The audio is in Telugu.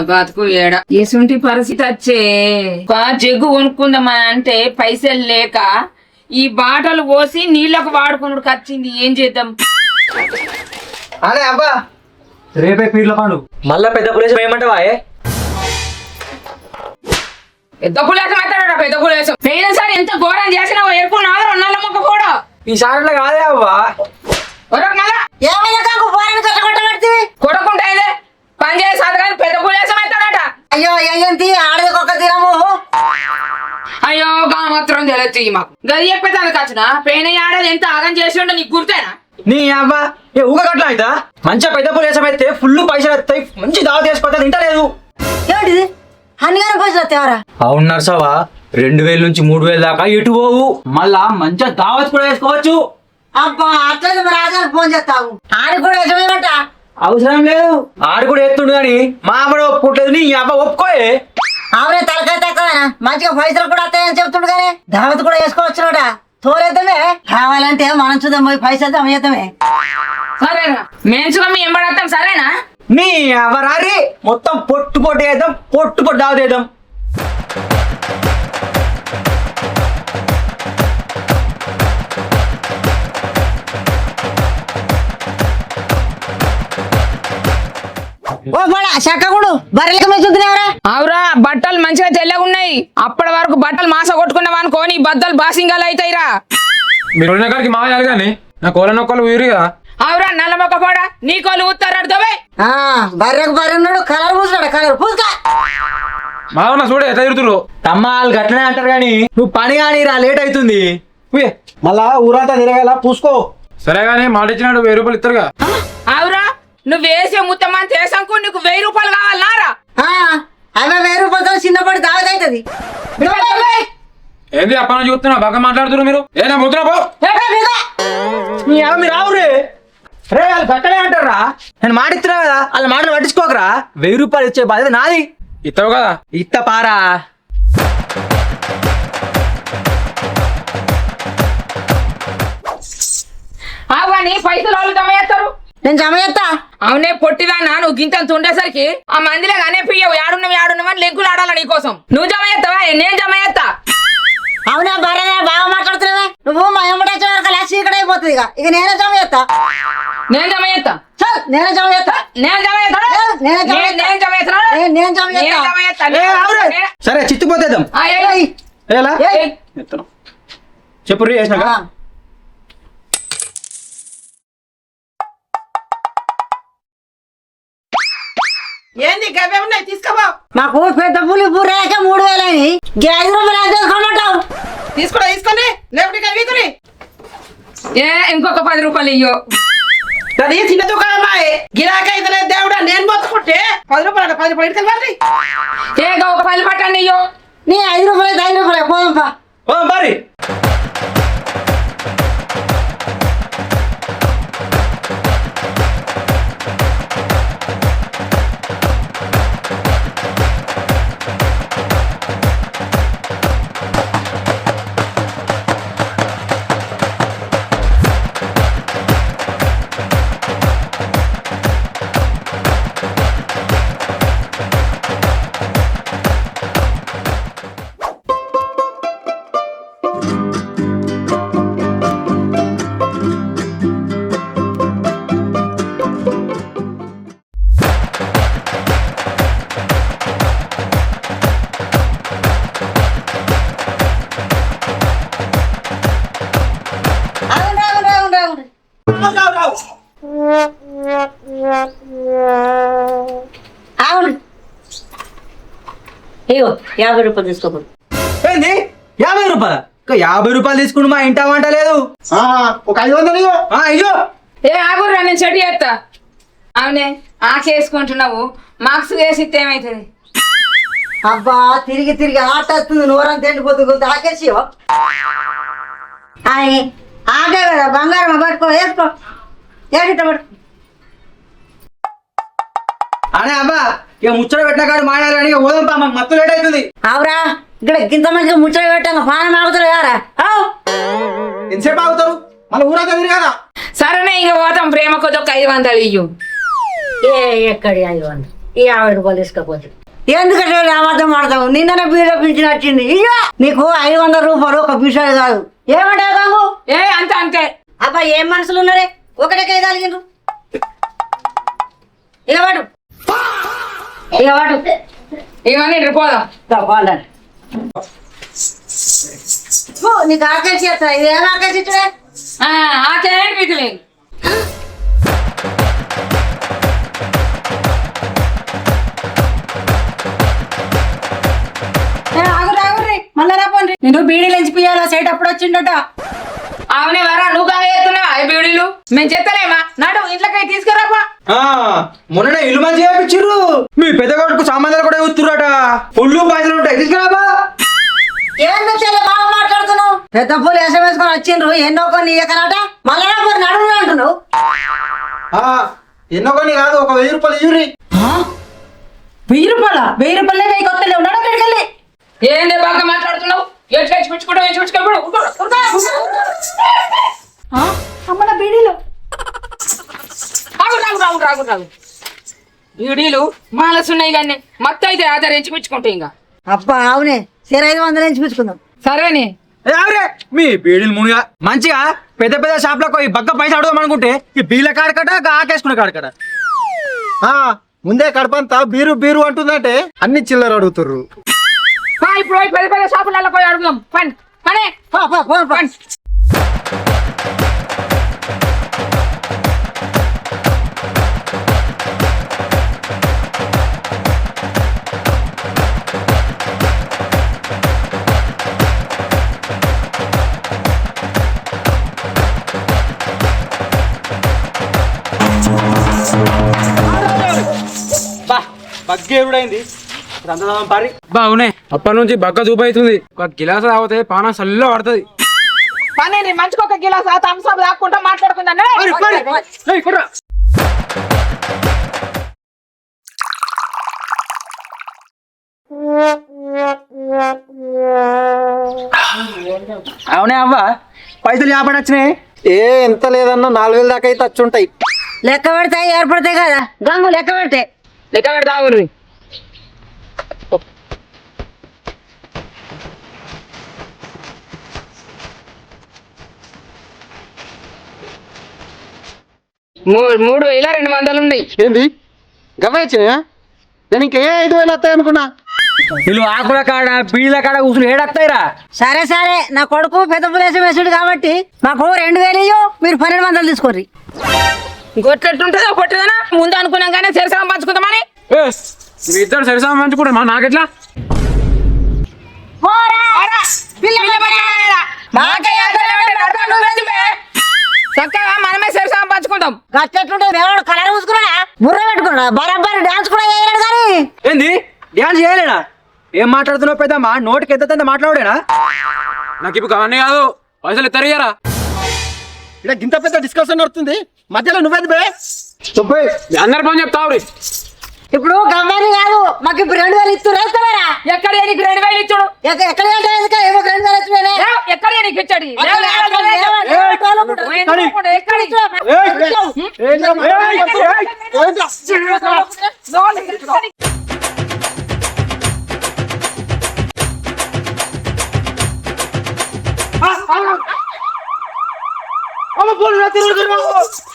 బతుకు ఏడ ఇసుంటి పరిస్థితి వచ్చే జగ్గు కొనుక్కుందామా అంటే పైసలు లేక ఈ బాటలు పోసి నీళ్లకు వాడుకున్నాడు వచ్చింది. ఏం చేద్దాం? అనే అబ్బా రేపే పీర్ల పండు మళ్ళా పెద్ద పులేసం ఏమంటావా? పెద్ద పులేసం అవుతాడా? పెద్ద పులేసం పోయినసారి ఎంత ఘోరం చేసినావో ఏర్పున్నావు రెండాల మొక్క కూడా. ఈసారి కాదే అవ్వా కొడకుంటే పని చేసాదు కానీ పెద్ద పులేసం అవుతాడట. అయ్యో ఏంటి ఆడది ఒక దినము. అయ్యో గా మాత్రం తెలియచ్చు మాకు గది చెప్పేదానికి వచ్చిన పెయిన ఆడది ఎంత ఆగం చేసి ఉంటే నీకు గుర్తేనా? నీ అవ్వా ఏ ఊగ కట్ల అవుతా మంచిగా పెద్ద పులేసం అయితే ఫుల్ పైసలు వస్తాయి, మంచి దావ చేసుకోవద్దు తింటలేదు. ఏమిటిది అన్నిగానే పైసలు వస్తాయవరా? అవును నర్సవా 2000 నుంచి 3000 దాకా ఎటు పోవు, మళ్ళా మంచిగా దావత్ కూడా వేసుకోవచ్చు. అబ్బా అట్లయితే మరి రాజానికి ఫోన్ చేస్తావు. ఆడి కూడా యజమేమంట అవసరం లేదు, ఆడు కూడా ఎత్తుండు కానీ మా అమ్మడు ఒప్పుకోవట్లేదు. నీ అబ్బా ఒప్పుకోయే. ఆవిడే తలకాయ తక్కువేనా? మంచిగా పైసలు కూడా వస్తాయని చెప్తుండు కానీ దావత్ కూడా వేసుకోవచ్చునట. తోలేద్దామే కావాలంటే మనం చూద్దాం, పోయి పైసలు అమ్మేద్దామే. సరేనా మేంచుగా మీ ఎంబడతాం సరేనా? నీ ఎవరారి మొత్తం పొట్టు పొట్టు వేద్దాం, పొట్టు పొట్టు దావ చేద్దాం. ఓ బడా చక్కగుడు బర్రెలకి మెచ్చుతున్నావరా? అవురా బట్టలు మంచిగా తెల్లగా ఉన్నాయి. అప్పటి వరకు బట్టలు మాస కొట్టుకున్నావనుకో నీ బద్దలు బాసింగాలు అవుతాయిరా. మీరు ఉన్న కాడికి మా చేయాలి కానీ నా కోళ్ళ నొక్కలు ఊరిగా. అవురా నల్ల మొక్క పోడా నీ కోళ్ళు ఊతారాడుతావే. బర్రెకు బర్రె ఉన్నాడు, కలర్ పూసున్నాడు, కలర్ పూసుకా. మా ఉన్న చూడే ఎట్లా తిరుగుతురు. తమ్మాలు గట్లనే అంటారు కానీ నువ్వు పని కానీ రా, లేట్ అవుతుంది. మళ్ళా ఊరంతా తిరగాల పూసుకో. సరే కానీ మాట ఇచ్చినాడు 1000 రూపాయలు ఇస్తారుగా. అవురా నువ్వు వేసే ముత్తమ్మని చేసాకు నీకు 1000 రూపాయలు కావాలన్నారా? అవే 1000 రూపాయలతో చిన్నప్పటి దావత్ అవుతుంది. ఏంది అప్పన చూస్తున్నా బాగా మాట్లాడుతున్నారు మీరు. ఏనా ముద్ర పో. మీరు రావు రే రే, వాళ్ళు గట్టనే అంటారా? నేను మాట ఇస్తున్నా కదా, వాళ్ళ మాటలు పట్టించుకోకరా. 1000 రూపాయలు ఇచ్చే బాధ్యత నాది. ఇస్తావు కదా. ఇత్త పారా. అవని పైసలు వాళ్ళు జమ చేస్తారు. నేను జమ చేస్తా. అవునే పొట్టిదానా నువ్వు గింతంత ఉండేసరికి ఆ మందిలో అనే పియ్యవు ఏడున్నవని లెగ్గులు ఆడాల నీ కోసం. నువ్వు జమ చేస్తావా? నేను జమ చేస్తా. అవునా బర్రె బాగా మాట్లాడుతున్నావే నువ్వు. మా ఎమ్మడి వచ్చే వరకు లాస్ట్ ఇక్కడ అయిపోతుంది. ఇక నేనే జమ చేస్తా. నేను జమ చేస్తా. నేనే జమ చేస్తా. నేను జమ చేస్తా. నేను జమ చేస్తా. సరే చిత్తుపోతేద్దాం. ఎలా చెప్పు రీ వేసినాక. ఏంది గవే ఉన్నాయి తీసుకోవా. మాకు పెద్ద పులి బుర్రక 3000 అని 5 రూపాయలు చేసుకోమంటావు. తీసుకొని లేకపోతే కవికుని ఇంకొక 10 రూపాయలు ఇయ్యో. అది చిన్న దుకాణమా గిరాకీ అయితే దేవుడా. నేను మొత్తుకుంటే 10 రూపాయలు 10 రూపాయలు ఇటుకెళ్ళి ఏదో ఒక 10 పట్టండి ఇయ్యో. నీ 5 రూపాయలు 5 రూపాయలు పోదాంపా. మరి అవును ఇగో 50 రూపాయలు తీసుకోకూడదు. ఏంది 50 రూపాయలు? 50 రూపాయలు తీసుకుంటు మా ఇంట వంట లేదు. ఒక 500 అయ్యో ఏ ఆగుర్రా నేను చెట్టు చేస్తా. అవునే ఆకేసుకుంటున్నావు మార్క్స్ వేసి ఏమవుతుంది? అబ్బా తిరిగి తిరిగి ఆట వస్తుంది, నోరంతా ఎండిపోతుంది. ఆకేసి ఆగే కదా బంగారం పట్టుకో వేసుకో. ఏడిట పట్టుకో. అనే అబ్బా ఇక ముచ్చట పెట్టిన కాడు మాయాలని ఓదంపా, మాకు మత్తు లేట్ అవుతుంది. అవురా ఇక్కడ గింత మంచిగా ముచ్చట పెట్టాక పానం ఆగుతారు కదా. ఎంతసేపు ఆగుతారు? మళ్ళీ ఊరంతా తిరిగి కదా. సరేనే ఇంక పోతాం. ప్రేమ కొద్ది ఒక 500 ఇయ్యు. ఎక్కడి 500 ఈ 50 రూపాయలు తీసుకపోతే ఎందుకంటే అబద్ధం ఆడతావు నిన్ననే బీడో పింఛన్ వచ్చింది ఇయ్యో నీకు 500 రూపాయలు ఒక పిసాడు కాదు ఏమంటావు గంగు ఏ అంతే అంతే అబ్బా ఏం మనుషులు ఉన్నారే ఒకటే కలిగిండ్రు ఇక వాడు ఇవన్నీ పోదాం బాగుండండి నీకు ఆకలిసి చేస్తా ఇది ఏం ఆకలిసి ఇచ్చుడే ఆకేం మీకు లేదు మళ్ళా రాపోండి నేను బీడీలు ఎంచిపోయాలా సైట్ అప్పుడు వచ్చిండట అవునే వరా నువ్వు కాగేస్తున్నావా ఈ బీడీలు మేము చెత్తలేమా నాడు ఇంట్లోకి తీసుకురాపా మొన్ననే ఇల్లు మంచి చేయించారు మీ పెద్ద కొడుకు సామాన్లు కూడా చూస్తురాట పుల్లు పైసలు ఉంటాయి తీసుకురాబా ఏందో చెల్లె బాగా మాట్లాడుతున్నావు పెద్ద పూలు వేసం వేసుకొని వచ్చిండ్రు ఎన్నో కొన్ని ఇయ్యకనట మళ్ళా రాపోరు నడుము అంటున్నావు ఎన్నో కొన్ని కాదు ఒక 1000 రూపాయలు ఇవ్వరి 1000 రూపాయల 1000 రూపాయలే వెయ్యి కొత్తలే ఉన్నాడు అక్కడికి వెళ్ళి ఏందే బాగా మాట్లాడుతున్నావు అమ్మల బీడీలు రాగు బీడీలు మాలసున్నాయి కానీ మొత్తం అయితే ఆధారించుకుంటాయి ఇంకా అబ్బా అవునే సరే 500 ఎంచిపించుకుందాం సరేనే మీ బీడీలు మునిగా మంచిగా పెద్ద పెద్ద షాప్ లో ఈ బగ్గ పైసలు అడుగుదాం అనుకుంటే ఈ బీల కాడకట ఆకేసుకునే కాడకట ముందే కడపంతా బీరు బీరు అంటుందంటే అన్ని చిల్లర అడుగుతుర్రు ఇప్పుడు పోయి పెద్ద పెద్ద షాపులలో పోయి అడుగుదాం పని పనే పని బగ్గేరుడైంది పారి బావునే అప్పటి నుంచి బక్క చూపైతుంది ఒక గిలాస తాగితే పానం సల్లో పడుతుంది పని మంచిగా ఒక గిలాస్ ఆ థమ్స్అప్ దాక్కుంటా మాట్లాడుకుందా అవునే అవ్వ పైసలు యాపడి వచ్చినాయి ఎంత లేదన్నా 4000 దాకా అయితే వచ్చుంటాయి లెక్క పెడతాయి ఏర్పడతాయి కదా గంగు లెక్క పెడితే లెక్క పెడతా ఊరి మూడు 200 ఉంది ఏంది గమనించినా నేను ఇంకే 5000 వస్తాయి అనుకున్నా వీళ్ళు ఆకుల కాడ బీళ్ళ కాడ కూర్చుని ఏడస్తాయిరా సరే సరే నా కొడుకు పెద్ద పులేసం వేసుడు కాబట్టి మాకు 2000 ఇయ్యు మీరు 1200 తీసుకోర్రి గొట్టెట్టుంటుందో కొట్టదనా ముందు అనుకున్నాం కానీ సరిసగం పంచుకుందామని మీ ఇద్దరు సరిసా మంచుకుంటారు మా నాకెట్లా చక్కగా మనమే సరిసగం పంచుకుందాం గట్టెట్లుంటే దేవుడు కలర్ పూసుకున్నాడా బుర్ర పెట్టుకున్నాడా బరాబర్ డాన్స్ కూడా చేయలేడు కానీ ఏంది డ్యాన్స్ చేయలేనా ఏం మాట్లాడుతున్నావు పెద్దమ్మా నోటికి ఎంత మాట్లాడేనా నాకు ఇప్పుడు అవన్నీ కాదు పైసలు ఇద్దరు ఇక్కడ గింత పెద్ద డిస్కషన్ నడుతుంది మధ్యలో నువ్వేది బే అందరు పని చెప్తావు ఇప్పుడు గవ్వని కాదు మాకు ఇప్పుడు 2000 ఇస్తు రేస్తారా ఎక్కడ నీకు 2000 ఇచ్చాడు ఎక్కడ ఏమో 2000 ఇచ్చుడే ఎక్కడ నీకు ఇచ్చాడు అమ్మ